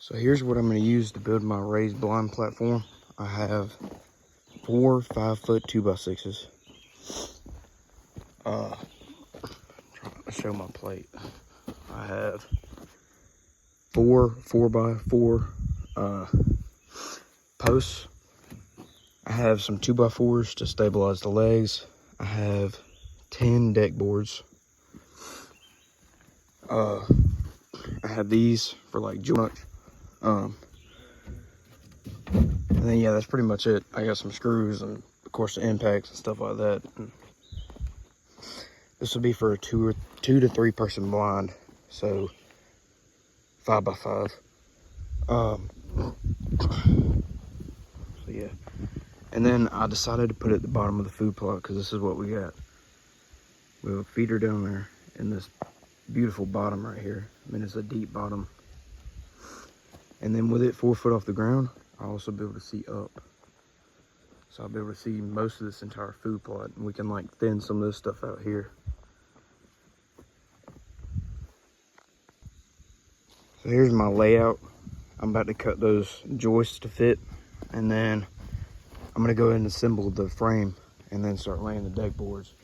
So here's what I'm going to use to build my raised blind platform. I have 4 5-foot 2x6s. Trying to show my plate. I have 4 4x4 posts. I have some 2x4s to stabilize the legs. I have 10 deck boards. I have these for like joint. And then yeah, that's pretty much it. I got some screws and of course the impacts and stuff like that. And this will be for a 2 to 3 person blind, so 5x5. So yeah, and then I decided to put it at the bottom of the food plot because this is what we got. We have a feeder down there in this beautiful bottom right here. I mean, it's a deep bottom. And then with it 4 foot off the ground, I'll also be able to see up. So I'll be able to see most of this entire food plot, and we can like thin some of this stuff out here. So here's my layout. I'm about to cut those joists to fit, and then I'm gonna go ahead and assemble the frame and then start laying the deck boards.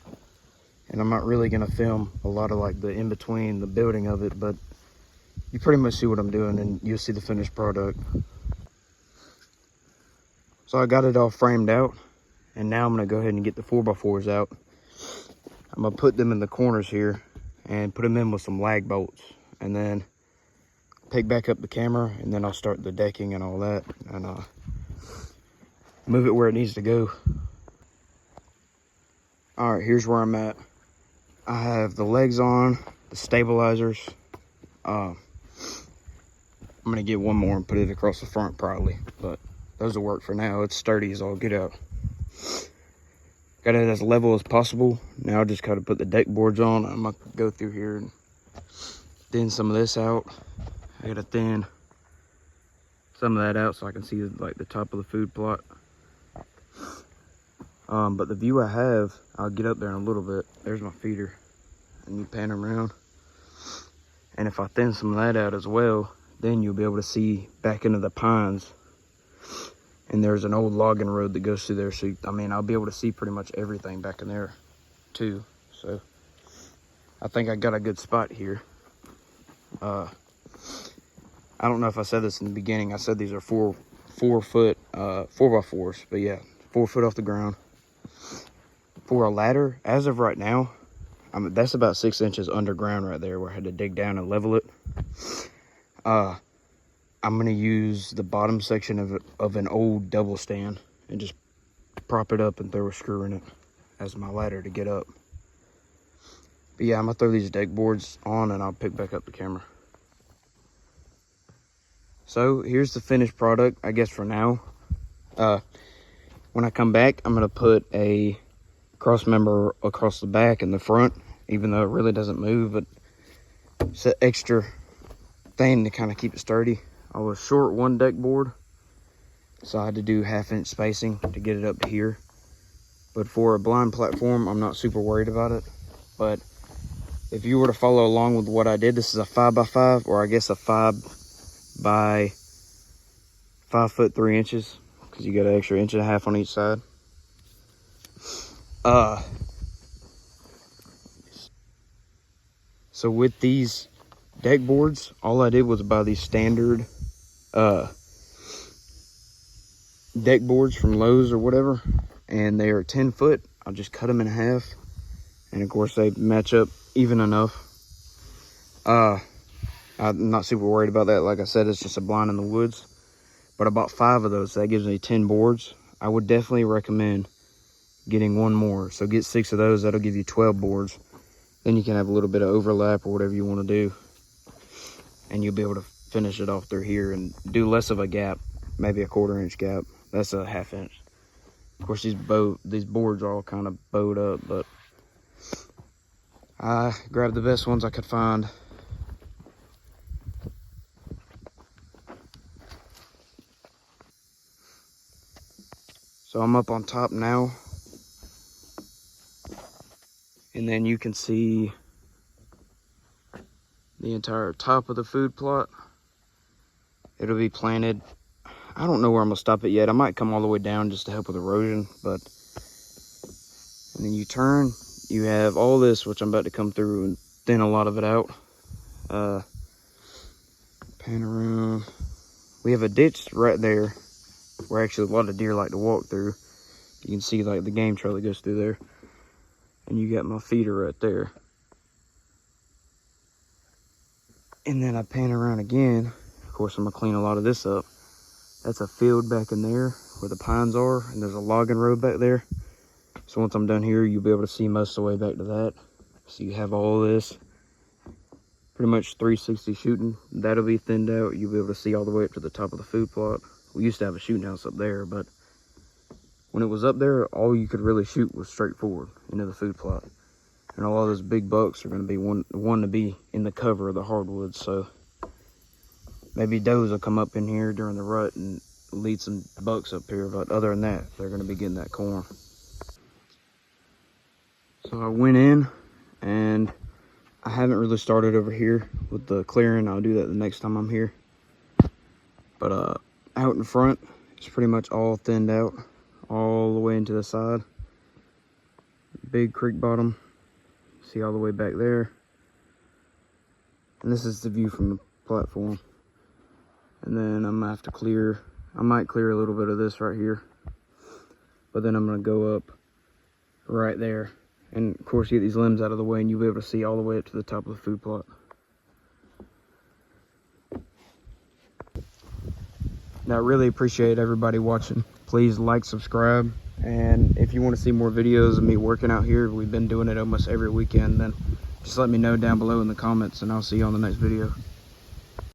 And I'm not really gonna film a lot of like the in-between, the building of it, but you pretty much see what I'm doing and you'll see the finished product. So I got it all framed out, and now I'm gonna go ahead and get the 4x4s out. I'm gonna put them in the corners here and put them in with some lag bolts, and then pick back up the camera, and then I'll start the decking and all that, and move it where it needs to go. All right, here's where I'm at. I have the legs on, the stabilizers. I'm gonna get one more and put it across the front probably, but those will work for now. It's sturdy as all get out. Got it as level as possible. Now I just gotta put the deck boards on. I'm gonna go through here and thin some of this out. I gotta thin some of that out so I can see like the top of the food plot. But the view I have, I'll get up there in a little bit. There's my feeder, and you pan around. And if I thin some of that out as well, then you'll be able to see back into the pines. And there's an old logging road that goes through there. So, I mean, I'll be able to see pretty much everything back in there too. So I think I got a good spot here. I don't know if I said this in the beginning. I said these are 4 foot 4x4s, but yeah, 4 foot off the ground. For a ladder, as of right now, that's about 6 inches underground right there where I had to dig down and level it. I'm gonna use the bottom section of an old double stand and just prop it up and throw a screw in it as my ladder to get up. But yeah, I'm gonna throw these deck boards on and I'll pick back up the camera. So here's the finished product, I guess for now. When I come back, I'm gonna put a cross member across the back and the front, even though it really doesn't move, but it's an extra thing to kind of keep it sturdy. I was short one deck board, so I had to do 1/2 inch spacing to get it up to here. But for a blind platform, I'm not super worried about it. But if you were to follow along with what I did, this is a 5x5, or I guess a 5 by 5 foot 3 inches, because you got an extra 1.5 inches on each side. So with these deck boards, all I did was buy these standard deck boards from Lowe's or whatever, and they are 10 foot. I'll just cut them in half, and of course they match up even enough. I'm not super worried about that. Like I said, it's just a blind in the woods. But I bought 5 of those, so that gives me 10 boards. I would definitely recommend getting one more. So get 6 of those, that'll give you 12 boards. Then you can have a little bit of overlap or whatever you want to do. And you'll be able to finish it off through here and do less of a gap, maybe a 1/4 inch gap. That's a 1/2 inch. Of course, these boards are all kind of bowed up, but I grabbed the best ones I could find. So I'm up on top now. And then you can see the entire top of the food plot. It'll be planted. I don't know where I'm gonna stop it yet. I might come all the way down just to help with erosion, but and then you turn, you have all this, which I'm about to come through and thin a lot of it out. Pan around. We have a ditch right there where actually a lot of deer like to walk through. You can see like the game trail that goes through there. And you got my feeder right there. And then I pan around again. Of course, I'm gonna clean a lot of this up. That's a field back in there where the pines are, and there's a logging road back there. So once I'm done here, you'll be able to see most of the way back to that. So you have all this, pretty much 360 shooting. That'll be thinned out. You'll be able to see all the way up to the top of the food plot. We used to have a shooting house up there, but when it was up there, all you could really shoot was straight forward into the food plot. And all of those big bucks are going to be one to be in the cover of the hardwoods. So maybe does will come up in here during the rut and lead some bucks up here. But other than that, they're going to be getting that corn. So I went in, and I haven't really started over here with the clearing. I'll do that the next time I'm here. But out in front, it's pretty much all thinned out all the way into the side. Big creek bottom. See all the way back there. And this is the view from the platform. And then I'm gonna have to clear, I might clear a little bit of this right here. But then I'm gonna go up right there. And of course, get these limbs out of the way, and you'll be able to see all the way up to the top of the food plot. Now, I really appreciate everybody watching. Please like, subscribe, and if you want to see more videos of me working out here, we've been doing it almost every weekend, then just let me know down below in the comments, and I'll see you on the next video.